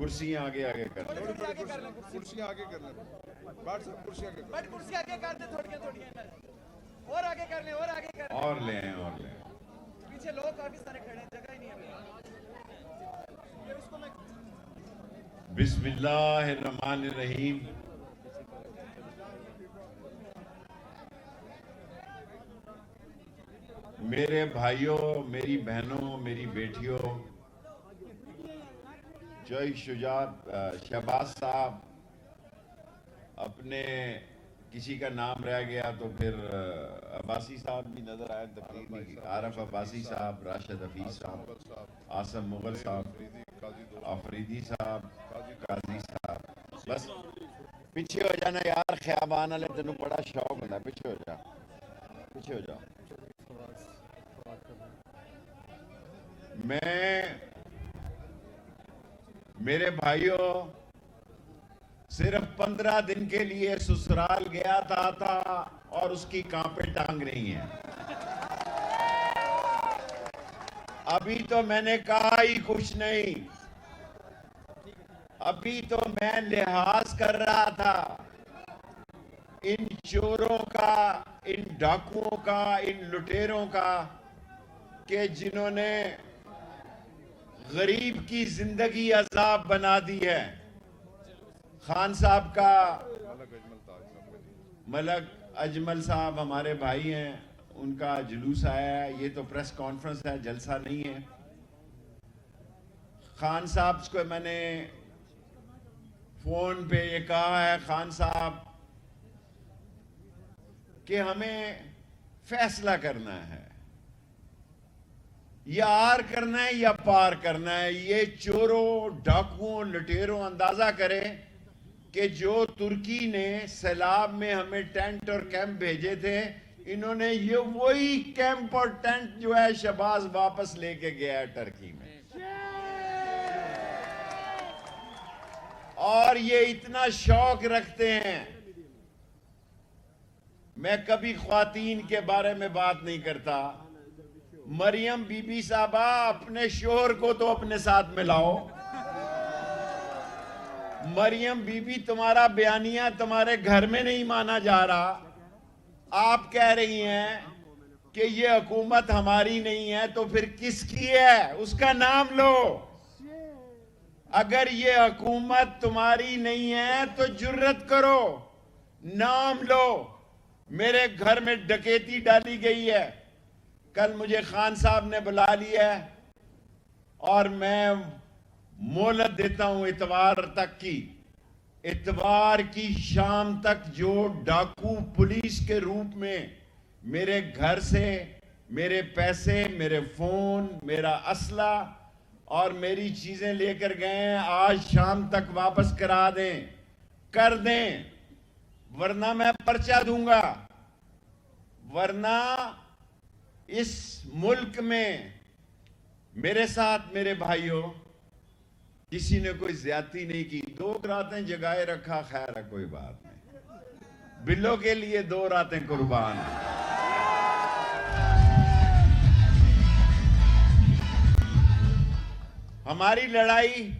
कुर्सियां आगे आगे कर ले, कुर्सियां आगे कर ले, बाट साहब कुर्सियां आगे बट कुर्सी आगे कर दे, थोड़ी और आगे कर ले, और आगे कर ले, और ले आए, और ले आए। पीछे लोग काफी सारे खड़े हैं, जगह ही नहीं है। इसको मैं बिस्मिल्लाहिर्रहमानिर्रहीम। मेरे भाइयों, मेरी बहनों, मेरी बेटियों, जय शहबाज साहब, अपने किसी का नाम रह गया तो फिर अब्बासी साहब भी नजर आए तकरीर में, आरफ अब्बासी साहब, राशिद हफीज साहब, आसम मुगल साहब, आफरीदी साहब, काजी साहब। बस पीछे हो जाना यार, ख्याबान वाले तेन बड़ा शौक होता, पीछे हो जा, पीछे हो जाओ। मैं, मेरे भाइयों, सिर्फ 15 दिन के लिए ससुराल गया था और उसकी कांपे टांग रही हैं। अभी तो मैंने कहा ही कुछ नहीं, अभी तो मैं लिहाज कर रहा था इन चोरों का, इन डाकुओं का, इन लुटेरों का, कि जिन्होंने गरीब की जिंदगी अजाब बना दी है। खान साहब का, मलक अजमल साहब हमारे भाई हैं, उनका जुलूस आया है। ये तो प्रेस कॉन्फ्रेंस है, जलसा नहीं है। खान साहब को मैंने फोन पे ये कहा है, खान साहब, कि हमें फैसला करना है, या आर करना है या पार करना है। ये चोरों, डाकुओं, लुटेरों अंदाजा करें कि जो तुर्की ने सैलाब में हमें टेंट और कैंप भेजे थे, इन्होंने ये वही कैंप और टेंट जो है शहबाज वापस लेके गया है टर्की में। और ये इतना शौक रखते हैं। मैं कभी ख्वातीन के बारे में बात नहीं करता। मरियम बीबी साहबा, अपने शोहर को तो अपने साथ मिलाओ। मरियम बीबी, तुम्हारा बयानिया तुम्हारे घर में नहीं माना जा रहा। आप कह रही हैं कि ये हुकूमत हमारी नहीं है, तो फिर किसकी है? उसका नाम लो। अगर ये हुकूमत तुम्हारी नहीं है तो जुर्रत करो, नाम लो। मेरे घर में डकैती डाली गई है, कल मुझे खान साहब ने बुला लिया है और मैं मोहलत देता हूं इतवार तक की। इतवार की शाम तक जो डाकू पुलिस के रूप में मेरे घर से मेरे पैसे, मेरे फोन, मेरा असला और मेरी चीजें लेकर गए हैं, आज शाम तक वापस करा दें, कर दें, वरना मैं पर्चा दूंगा। वरना इस मुल्क में मेरे साथ, मेरे भाइयों, किसी ने कोई ज्यादती नहीं की। 2 रातें जगाए रखा, खैर है, कोई बात नहीं। बिल्लों के लिए 2 रातें कुर्बान। हमारी लड़ाई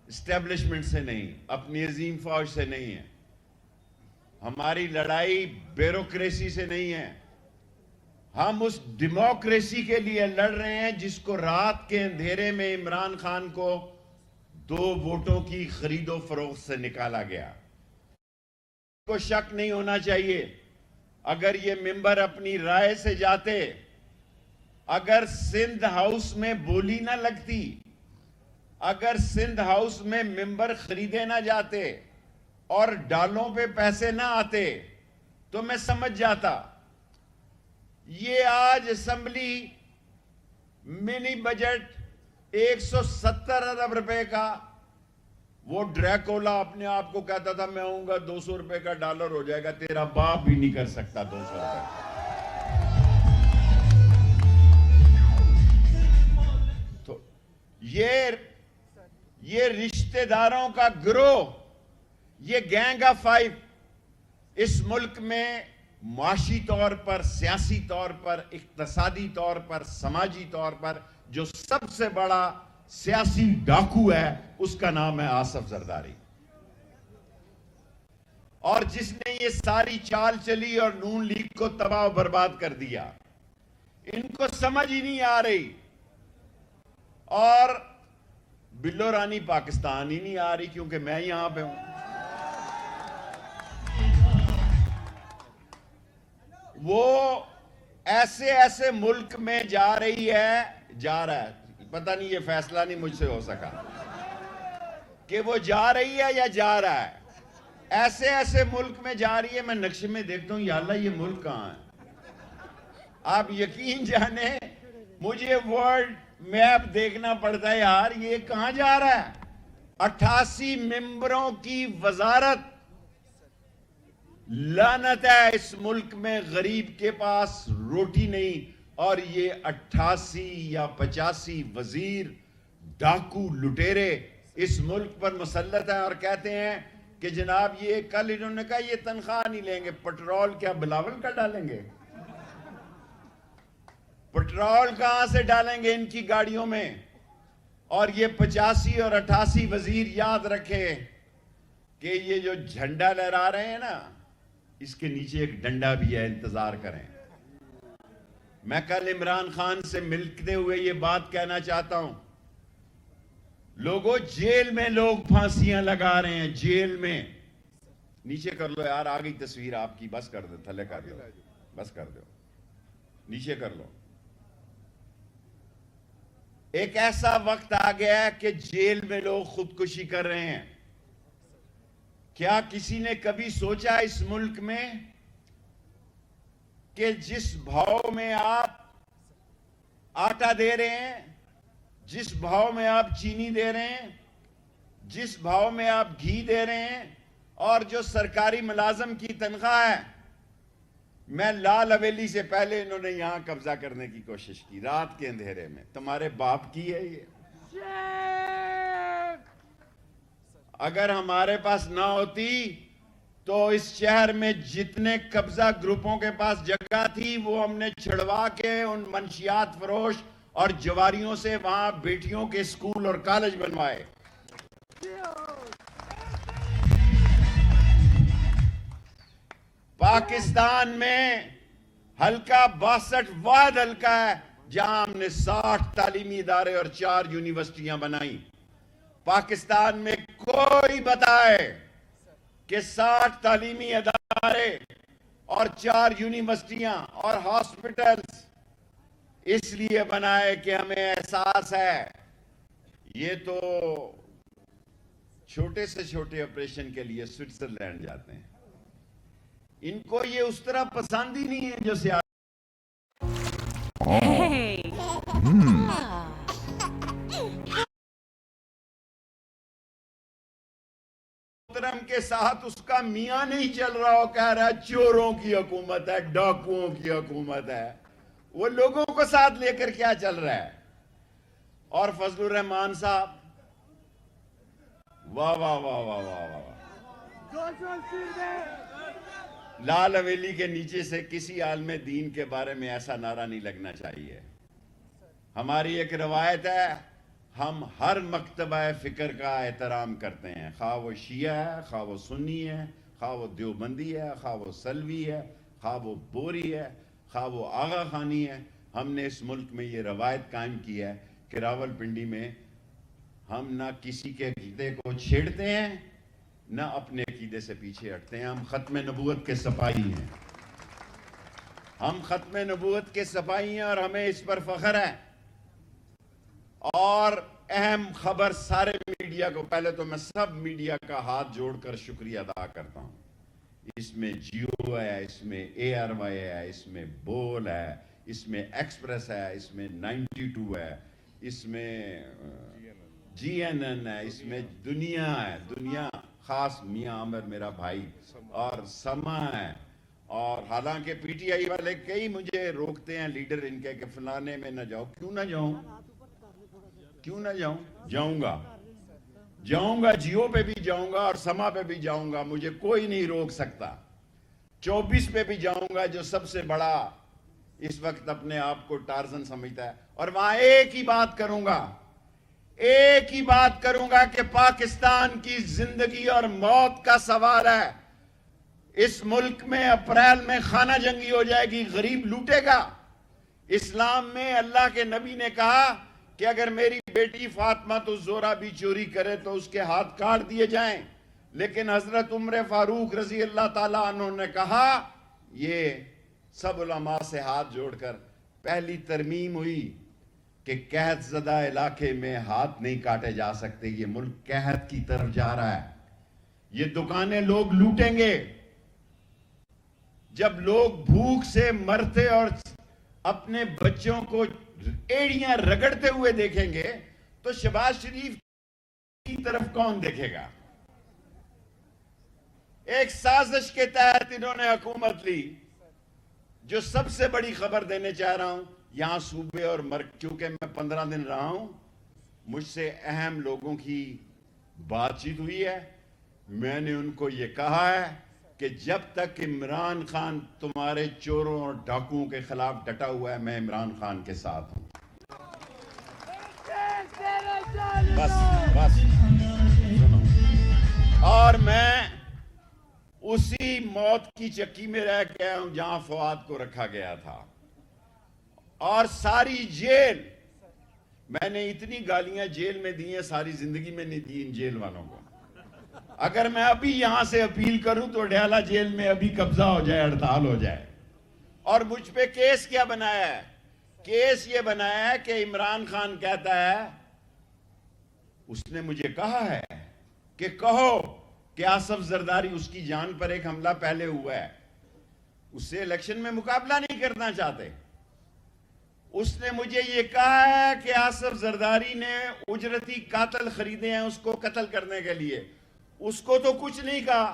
एस्टेब्लिशमेंट से नहीं, अपनी अजीम फौज से नहीं है। हमारी लड़ाई ब्यूरोक्रेसी से नहीं है। हम उस डेमोक्रेसी के लिए लड़ रहे हैं जिसको रात के अंधेरे में इमरान खान को 2 वोटों की खरीदो फरोख्त से निकाला गया। को शक नहीं होना चाहिए, अगर ये मेंबर अपनी राय से जाते, अगर सिंध हाउस में बोली ना लगती, अगर सिंध हाउस में मेंबर खरीदे ना जाते और डालों पे पैसे ना आते, तो मैं समझ जाता। ये आज असेंबली मिनी बजट 170 अरब रुपए का, वो ड्रैकोला अपने आप को कहता था मैं आऊंगा 200 रुपए का डॉलर हो जाएगा। तेरा बाप भी नहीं कर सकता 200 रुपए। तो ये रिश्तेदारों का गिरोह, ये गैंग ऑफ 5 इस मुल्क में माशी तौर पर, सियासी तौर पर, इक्तसादी तौर पर, समाजी तौर पर जो सबसे बड़ा सियासी डाकू है, उसका नाम है आसफ जरदारी। और जिसने ये सारी चाल चली और नून लीग को तबाह बर्बाद कर दिया। इनको समझ ही नहीं आ रही। और बिल्लो रानी पाकिस्तान ही नहीं आ रही, क्योंकि मैं यहां पे हूं। वो ऐसे ऐसे मुल्क में जा रही है, जा रहा है, पता नहीं, ये फैसला नहीं मुझसे हो सका कि वो जा रही है या जा रहा है। ऐसे ऐसे मुल्क में जा रही है, मैं नक्शे में देखता हूं, या अल्लाह ये मुल्क कहां है। आप यकीन जाने मुझे वर्ल्ड मैप देखना पड़ता है, यार ये कहां जा रहा है। 88 मेंबरों की वजारत। लानत है इस मुल्क में गरीब के पास रोटी नहीं, और ये 88 या 85 वजीर डाकू लुटेरे इस मुल्क पर मुसल्लत है। और कहते हैं कि जनाब ये कल इन्होंने कहा ये तनख्वाह नहीं लेंगे, पेट्रोल क्या बिलावल का डालेंगे? पेट्रोल कहां से डालेंगे इनकी गाड़ियों में? और ये 85 और 88 वजीर याद रखे कि ये जो झंडा लहरा रहे हैं ना, इसके नीचे एक डंडा भी है, इंतजार करें। मैं कल इमरान खान से मिलते हुए ये बात कहना चाहता हूं, लोगों जेल में लोग फांसियां लगा रहे हैं, जेल में। नीचे कर लो यार, आ गई तस्वीर आपकी, बस कर दो, थले कर दो, बस कर दो, नीचे कर लो। एक ऐसा वक्त आ गया है कि जेल में लोग खुदकुशी कर रहे हैं। क्या किसी ने कभी सोचा इस मुल्क में कि जिस भाव में आप आटा दे रहे हैं, जिस भाव में आप चीनी दे रहे हैं, जिस भाव में आप घी दे रहे हैं, और जो सरकारी मुलाजम की तनख्वाह है, मैं लाल हवेली से पहले इन्होंने यहां कब्जा करने की कोशिश की, रात के अंधेरे में। तुम्हारे बाप की है ये। अगर हमारे पास ना होती तो इस शहर में जितने कब्जा ग्रुपों के पास जगह थी वो हमने छुड़वा के उन मंशियात फरोश और जवारियों से वहां बेटियों के स्कूल और कॉलेज बनवाए। पाकिस्तान में हल्का 62 वाद हल्का है जहां हमने 60 तालीमी इदारे और 4 यूनिवर्सिटियां बनाई। पाकिस्तान में कोई बताए कि 60 तालीमी इदारे और 4 यूनिवर्सिटियां और हॉस्पिटल्स इसलिए बनाए कि हमें एहसास है ये तो छोटे से छोटे ऑपरेशन के लिए स्विट्जरलैंड जाते हैं। इनको ये उस तरह पसंद ही नहीं है जो सियासत। मोहतरम के साथ उसका मियां नहीं चल रहा हो, कह रहा है चोरों की हुकूमत है, डाकुओं की हुकूमत है। वो लोगों को साथ लेकर क्या चल रहा है। और फजलुर रहमान साहब, वाह वाह वाह वाह वाह वाह, लाल हवेली के नीचे से किसी आलमे दीन के बारे में ऐसा नारा नहीं लगना चाहिए। हमारी एक रवायत है, हम हर मकतबा फिक्र का एहतराम करते हैं, खा वो शिया है, खा वो सुन्नी है, खा वो देवबंदी है, खा वो सलवी है, खा वो बोरी है, खा वो आगा खानी है। हमने इस मुल्क में ये रवायत कायम की है कि रावलपिंडी में हम ना किसी के अकीदे को छेड़ते हैं, ना अपने अकीदे से पीछे हटते हैं। हम खत्म नबूवत के सिपाही हैं, हम खत्म नबूवत के सिपाही हैं और हमें इस पर फख्र है। और अहम खबर सारे मीडिया को, पहले तो मैं सब मीडिया का हाथ जोड़कर शुक्रिया अदा करता हूं। इसमें जियो है, इसमें ARY है, इसमें बोल है, इसमें एक्सप्रेस है, इसमें 92 है, इसमें GNN है, इसमें दुनिया है, दुनिया खास मियां आमिर मेरा भाई, और समा है। और हालांकि PTI वाले कई मुझे रोकते हैं लीडर इनके कि फलाने में ना जाओ। क्यों ना जाऊं, क्यों ना जाऊं? जाऊंगा, जाऊंगा, जियो पे भी जाऊंगा और समा पे भी जाऊंगा, मुझे कोई नहीं रोक सकता। 24 पे भी जाऊंगा, जो सबसे बड़ा इस वक्त अपने आप को टार्जन समझता है, और वहां एक ही बात करूंगा एक ही बात करूंगा कि पाकिस्तान की जिंदगी और मौत का सवाल है। इस मुल्क में अप्रैल में खाना जंगी हो जाएगी, गरीब लूटेगा। इस्लाम में अल्लाह के नबी ने कहा कि अगर मेरी बेटी फातिमा तो जोरा भी चोरी करे तो उसके हाथ काट दिए जाएं। लेकिन हजरत उमर फारूक रजी अल्लाह ताला अन्हु ने कहा, ये सब उलमा से हाथ जोड़कर पहली तरमीम हुई कि कहत ज़दा इलाके में हाथ नहीं काटे जा सकते। ये मुल्क कहत की तरफ जा रहा है। ये दुकानें लोग लूटेंगे। जब लोग भूख से मरते और अपने बच्चों को एड़ियां रगड़ते हुए देखेंगे तो शहबाज शरीफ की तरफ कौन देखेगा? एक साजिश के तहत इन्होंने हुकूमत ली। जो सबसे बड़ी खबर देने चाह रहा हूं, यहां सूबे और मर्क, चूंकि मैं 15 दिन रहा हूं, मुझसे अहम लोगों की बातचीत हुई है। मैंने उनको ये कहा है कि जब तक इमरान खान तुम्हारे चोरों और डाकुओं के खिलाफ डटा हुआ है, मैं इमरान खान के साथ हूं। बस सुनो। और मैं उसी मौत की चक्की में रह गया हूं जहां फवाद को रखा गया था। और सारी जेल, मैंने इतनी गालियां जेल में दी हैं, सारी जिंदगी में नहीं दी इन जेल वालों को। अगर मैं अभी यहां से अपील करूं तो डयाला जेल में अभी कब्जा हो जाए, हड़ताल हो जाए। और मुझ पे केस क्या बनाया है? केस ये बनाया है कि इमरान खान कहता है, उसने मुझे कहा है कि कहो कि आसफ जरदारी, उसकी जान पर एक हमला पहले हुआ है, उससे इलेक्शन में मुकाबला नहीं करना चाहते। उसने मुझे यह कहा है कि आसफ जरदारी ने उजरती कातल खरीदे हैं उसको कत्ल करने के लिए। उसको तो कुछ नहीं कहा।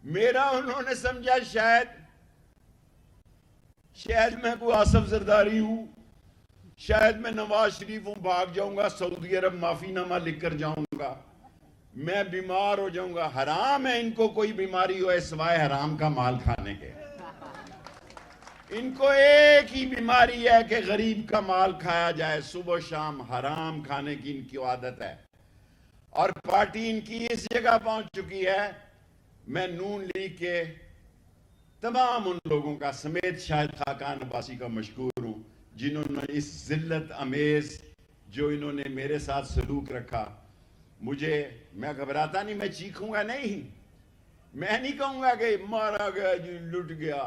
मेरा उन्होंने समझा शायद मैं कोई आसफ जरदारी हूं, शायद मैं नवाज शरीफ हूं, भाग जाऊंगा सऊदी अरब, माफीनामा लिखकर जाऊंगा, मैं बीमार हो जाऊंगा। हराम है इनको कोई बीमारी हो सिवाय हराम का माल खाने के। इनको एक ही बीमारी है कि गरीब का माल खाया जाए, सुबह शाम हराम खाने की इनकी आदत है। और पार्टी इनकी इस जगह पहुंच चुकी है। मैं नून लीग के तमाम उन लोगों का समेत शाहिद खाकान अब्बासी का मशकूर हूं जिन्होंने इस जिल्लत अमेज जो इन्होंने मेरे साथ सलूक रखा। मैं घबराता नहीं, मैं चीखूंगा नहीं, मैं नहीं कहूंगा कि मारा गया जी, लुट गया।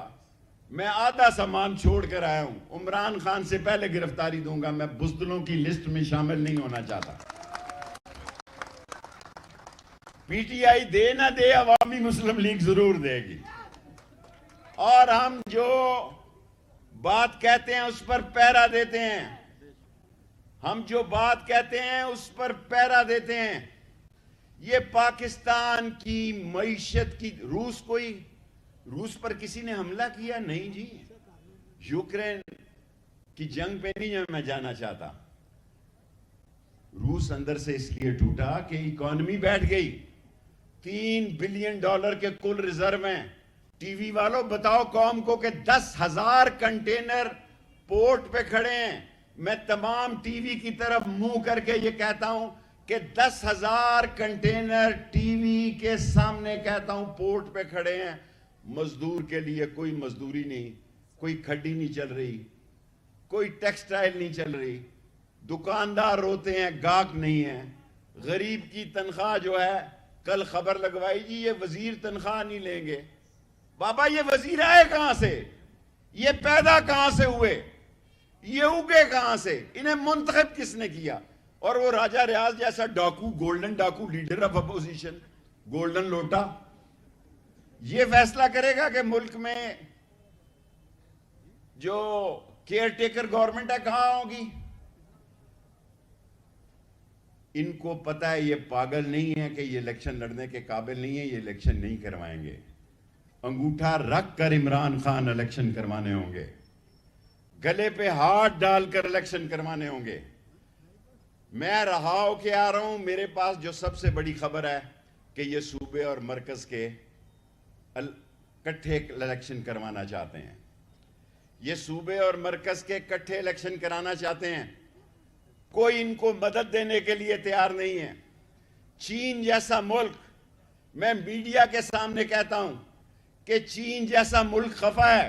मैं आधा सामान छोड़ कर आया हूं। इमरान खान से पहले गिरफ्तारी दूंगा। मैं बुज़दिलों की लिस्ट में शामिल नहीं होना चाहता। पीटीआई दे ना दे, अवामी मुस्लिम लीग जरूर देगी। और हम जो बात कहते हैं उस पर पहरा देते हैं। हम जो बात कहते हैं उस पर पहरा देते हैं। ये पाकिस्तान की मईशत की, रूस पर किसी ने हमला किया? नहीं जी। यूक्रेन की जंग पे नहीं मैं जाना चाहता। रूस अंदर से इसलिए टूटा कि इकॉनमी बैठ गई। $3 बिलियन के कुल रिजर्व हैं। टीवी वालों बताओ कौम को कि 10,000 कंटेनर पोर्ट पे खड़े हैं। मैं तमाम टीवी की तरफ मुंह करके ये कहता हूं कि 10,000 कंटेनर टीवी के सामने कहता हूं पोर्ट पे खड़े हैं। मजदूर के लिए कोई मजदूरी नहीं, कोई खड्डी नहीं चल रही, कोई टेक्सटाइल नहीं चल रही। दुकानदार रोते हैं, गाहक नहीं है। गरीब की तनख्वाह जो है, कल खबर लगवाई जी ये वजीर तनख्वाह नहीं लेंगे। बाबा ये वजीर आए कहां से? ये पैदा कहां से हुए? ये उगे कहां से? इन्हें मुंतखब किसने किया? और वो राजा रियाज जैसा डाकू, गोल्डन डाकू, लीडर ऑफ अपोजिशन, गोल्डन लोटा, ये फैसला करेगा कि मुल्क में जो केयरटेकर गवर्नमेंट है कहां होगी? इनको पता है ये पागल नहीं है कि ये इलेक्शन लड़ने के काबिल नहीं है, ये इलेक्शन नहीं करवाएंगे। अंगूठा रख कर इमरान खान इलेक्शन करवाने होंगे, गले पे हाथ डालकर इलेक्शन करवाने होंगे। मैं रहा के आ रहा हूं, मेरे पास जो सबसे बड़ी खबर है कि ये सूबे और मरकज के इकट्ठे इलेक्शन करवाना चाहते हैं। ये सूबे और मरकज के इकट्ठे इलेक्शन कराना चाहते हैं। कोई इनको मदद देने के लिए तैयार नहीं है। चीन जैसा मुल्क, मैं मीडिया के सामने कहता हूं कि चीन जैसा मुल्क खफा है।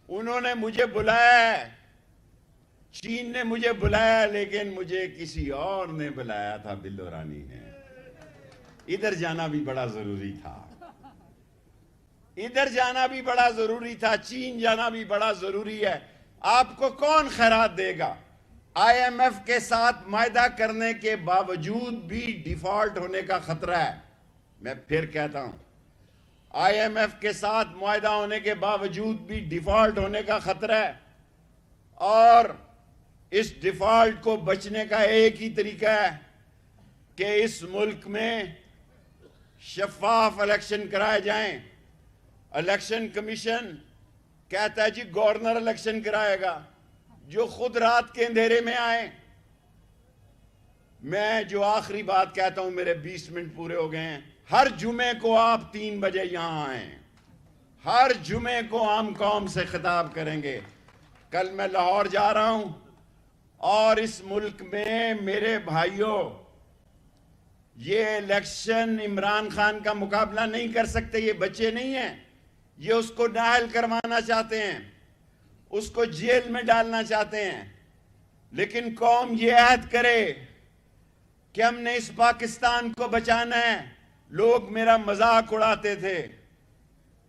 उन्होंने मुझे बुलाया है, चीन ने मुझे बुलाया, लेकिन मुझे किसी और ने बुलाया था, बिल्लो रानी ने। इधर जाना भी बड़ा जरूरी था, इधर जाना भी बड़ा जरूरी था, चीन जाना भी बड़ा जरूरी है। आपको कौन खैरात देगा? IMF के साथ मायदा करने के बावजूद भी डिफॉल्ट होने का खतरा है। मैं फिर कहता हूं, IMF के साथ मायदा होने के बावजूद भी डिफॉल्ट होने का खतरा है, और इस डिफॉल्ट को बचने का एक ही तरीका है कि इस मुल्क में शफाफ इलेक्शन कराए जाएं। इलेक्शन कमीशन कहता है जी गवर्नर इलेक्शन कराएगा, जो खुद रात के अंधेरे में आए। मैं जो आखिरी बात कहता हूं, मेरे 20 मिनट पूरे हो गए हैं। हर जुमे को आप 3 बजे यहां आए, हर जुमे को हम कौम से खिताब करेंगे। कल मैं लाहौर जा रहा हूं, और इस मुल्क में मेरे भाइयों, ये इलेक्शन इमरान खान का मुकाबला नहीं कर सकते। ये बच्चे नहीं हैं, ये उसको नाअहल करवाना चाहते हैं, उसको जेल में डालना चाहते हैं। लेकिन कौम ये अहद करे कि हमने इस पाकिस्तान को बचाना है। लोग मेरा मजाक उड़ाते थे,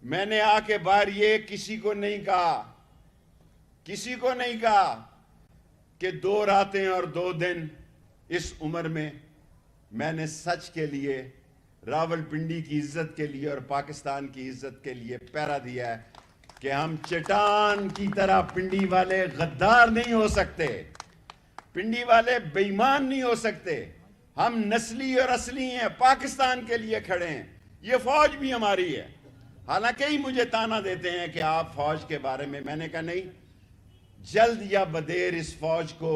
मैंने आके बार ये किसी को नहीं कहा, किसी को नहीं कहा कि 2 रातें और 2 दिन इस उम्र में मैंने सच के लिए, रावलपिंडी की इज्जत के लिए और पाकिस्तान की इज्जत के लिए पहरा दिया है कि हम चट्टान की तरह पिंडी वाले गद्दार नहीं हो सकते, पिंडी वाले बेईमान नहीं हो सकते। हम नस्ली और असली हैं, पाकिस्तान के लिए खड़े हैं। ये फौज भी हमारी है। हालांकि ही मुझे ताना देते हैं कि आप फौज के बारे में, मैंने कहा नहीं, जल्द या बदेर इस फौज को,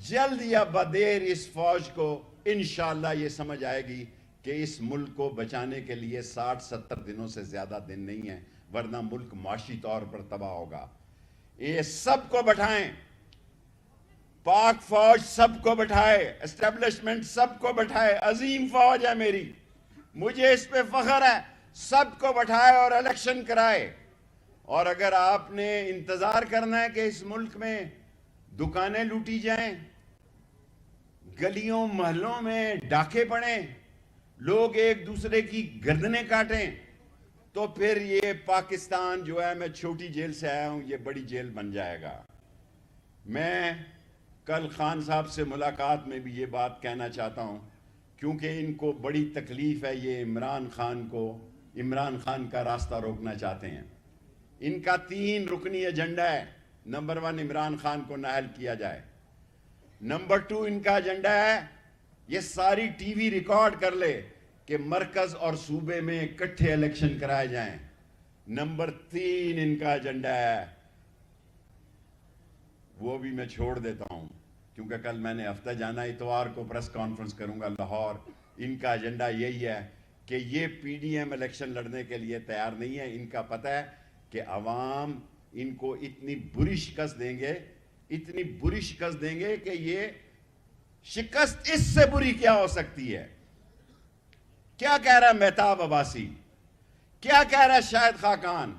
जल्द या बदेर इस फौज को इंशाअल्लाह ये समझ आएगी कि इस मुल्क को बचाने के लिए 60-70 दिनों से ज्यादा दिन नहीं है, वरना मुल्क माशी तौर पर तबाह होगा। ये सबको बैठाएं, पाक फौज सबको बैठाए, एस्टेब्लिशमेंट सबको बैठाए। अजीम फौज है मेरी, मुझे इस पे फख्र है। सबको बैठाए और इलेक्शन कराए। और अगर आपने इंतजार करना है कि इस मुल्क में दुकानें लूटी जाएं, गलियों मोहल्लों में डाके पड़े, लोग एक दूसरे की गर्दनें काटें, तो फिर ये पाकिस्तान जो है, मैं छोटी जेल से आया हूं, ये बड़ी जेल बन जाएगा। मैं कल खान साहब से मुलाकात में भी ये बात कहना चाहता हूं, क्योंकि इनको बड़ी तकलीफ है, ये इमरान खान का रास्ता रोकना चाहते हैं। इनका 3 रुकनी एजेंडा है। नंबर 1, इमरान खान को नाअहल किया जाए। नंबर 2, इनका एजेंडा है, ये सारी टीवी रिकॉर्ड कर ले कि मरकज और सूबे में इकट्ठे इलेक्शन कराए जाएं। नंबर 3, इनका एजेंडा है, वो भी मैं छोड़ देता हूं क्योंकि कल मैंने हफ्ता जाना, इतवार को प्रेस कॉन्फ्रेंस करूंगा लाहौर। इनका एजेंडा यही है कि ये PDM इलेक्शन लड़ने के लिए तैयार नहीं है। इनका पता है कि अवाम इनको इतनी बुरी शिकस्त देंगे, इतनी बुरी शिकस्त देंगे कि ये शिकस्त इससे बुरी क्या हो सकती है। क्या कह रहा है मेहताब अब्बासी, क्या कह रहा है शाहिद खाकान,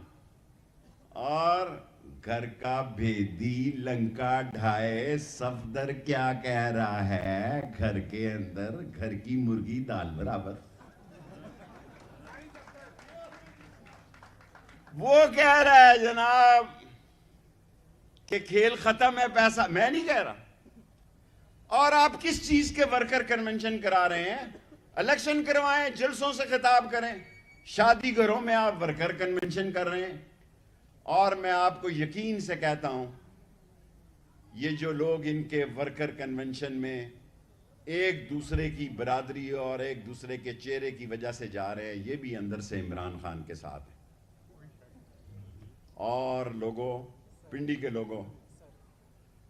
और घर का भेदी लंका ढाए सफदर क्या कह रहा है, घर के अंदर घर की मुर्गी दाल बराबर। वो कह रहा है जनाब कि खेल खत्म है, पैसा, मैं नहीं कह रहा। और आप किस चीज के वर्कर कन्वेंशन करा रहे हैं? इलेक्शन करवाएं, जलसों से खिताब करें, शादी घरों में आप वर्कर कन्वेंशन कर रहे हैं। और मैं आपको यकीन से कहता हूं, ये जो लोग इनके वर्कर कन्वेंशन में एक दूसरे की बरादरी और एक दूसरे के चेहरे की वजह से जा रहे हैं, ये भी अंदर से इमरान खान के साथ है। और लोगों, पिंडी के लोगों,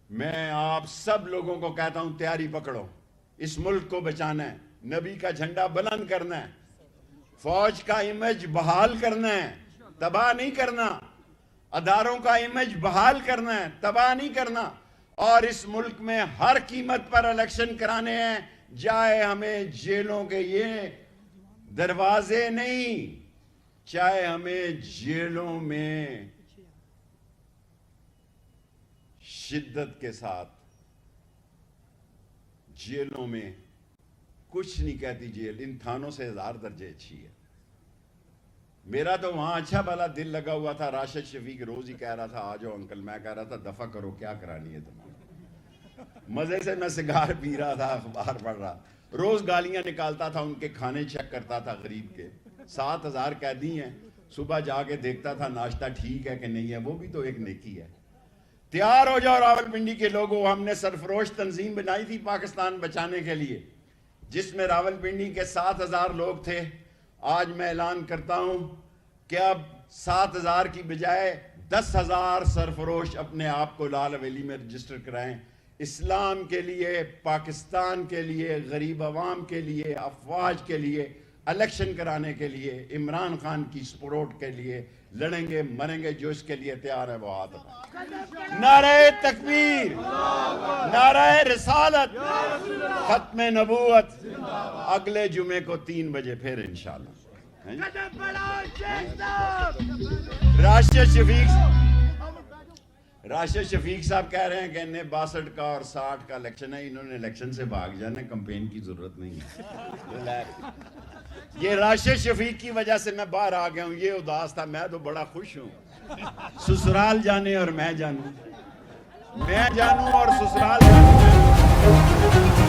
मैं आप सब लोगों को कहता हूं, तैयारी पकड़ो, इस मुल्क को बचाना है, नबी का झंडा बुलंद करना है, फौज का इमेज बहाल करना है, तबाह नहीं करना, अदारों का इमेज बहाल करना है, तबाह नहीं करना। और इस मुल्क में हर कीमत पर इलेक्शन कराने हैं, चाहे हमें जेलों के ये दरवाजे नहीं, चाहे हमें जेलों में शिद्दत के साथ, जेलों में कुछ नहीं कहती जेल, इन थानों से 1000 दर्जे अच्छी है। मेरा तो वहां अच्छा भला दिल लगा हुआ था। राशिद शफीक रोज ही कह रहा था आ जाओ अंकल, मैं कह रहा था दफा करो, क्या करानी है तुम्हें। मजे से मैं सिगार पी रहा था, अखबार पढ़ रहा, रोज गालियां निकालता था, उनके खाने चेक करता था गरीब के। 7000 कैदी हैं, सुबह जाके देखता था नाश्ता ठीक है कि नहीं है, वो भी तो एक नेकी है। तैयार हो जाओ रावलपिंडी के लोगों, हमने सरफरोश तंजीम बनाई थी पाकिस्तान बचाने के लिए, जिसमें रावलपिंडी के 7000 लोग थे। आज मैं ऐलान करता हूं कि अब 7000 की बजाय 10,000 सरफरोश अपने आप को लाल हवेली में रजिस्टर कराएं। इस्लाम के लिए, पाकिस्तान के लिए, गरीब अवाम के लिए, अफवाज के लिए, इलेक्शन कराने के लिए, इमरान खान की सपोर्ट के लिए लड़ेंगे, मरेंगे। जो इसके लिए तैयार है वो हाथ उठाए। नारे तकबीर, नारे रिसालत, खत्म नबूवत। अगले जुमे को 3 बजे फिर इंशाल्लाह। राशिद शफीक साहब कह रहे हैं कि इन्हें 62 का और 60 का इलेक्शन है, इन्होंने इलेक्शन से भाग जाना, कैंपेन की जरूरत नहीं है। ये राशिद शफीक की वजह से मैं बाहर आ गया हूं, ये उदास था, मैं तो बड़ा खुश हूं। ससुराल जाने और मैं जानूं और ससुराल जाने।